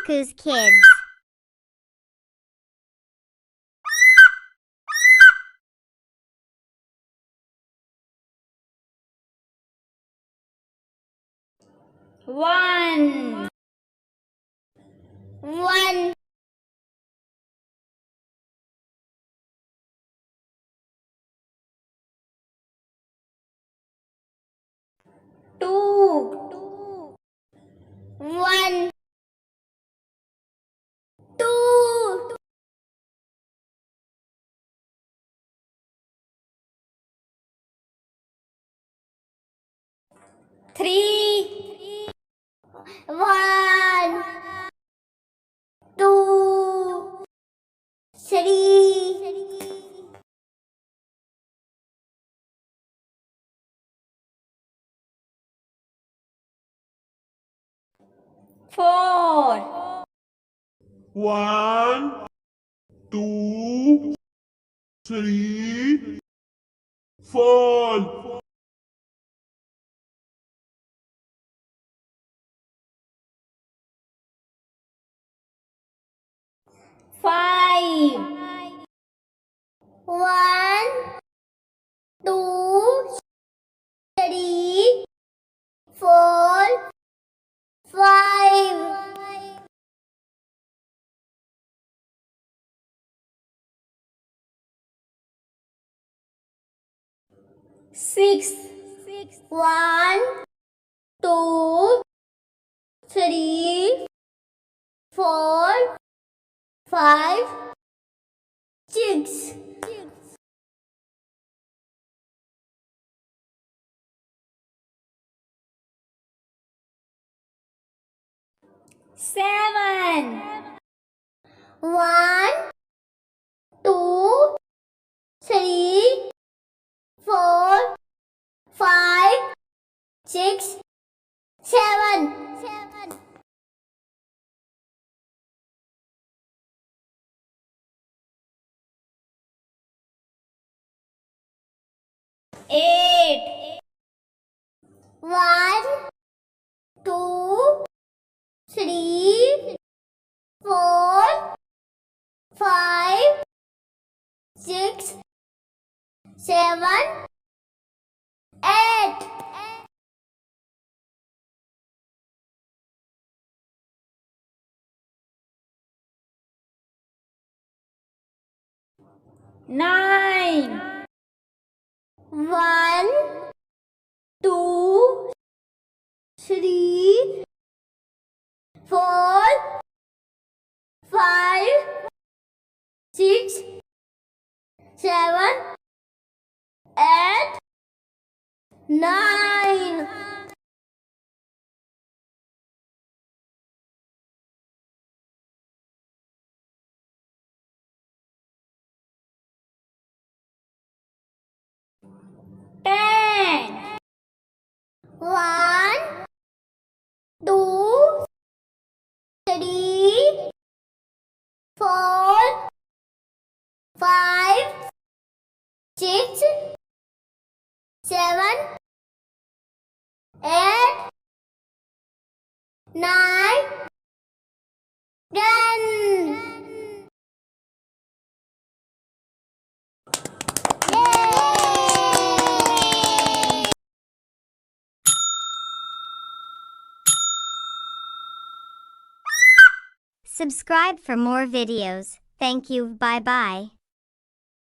Kaku's Kids. One. One. Two. One. Two. Three. One. Two. Three. Four. One, two, three, four. Five. One. Two. Three. Four. Five. Six. One. Two. Three. Four. Five. Six. Seven. One. Two. Three. Four. Five. Six. Seven. Eight. One. Two. Three. Four. Five. Six. Seven. Eight. Nine. One. Two. Three. Four. Five. Six. Seven. Eight. Nine. Ten. One. Two. Three. Four. Five. Six. Seven. Eight. Nine. 10. Yay! Subscribe for more videos. Thank you. Bye bye.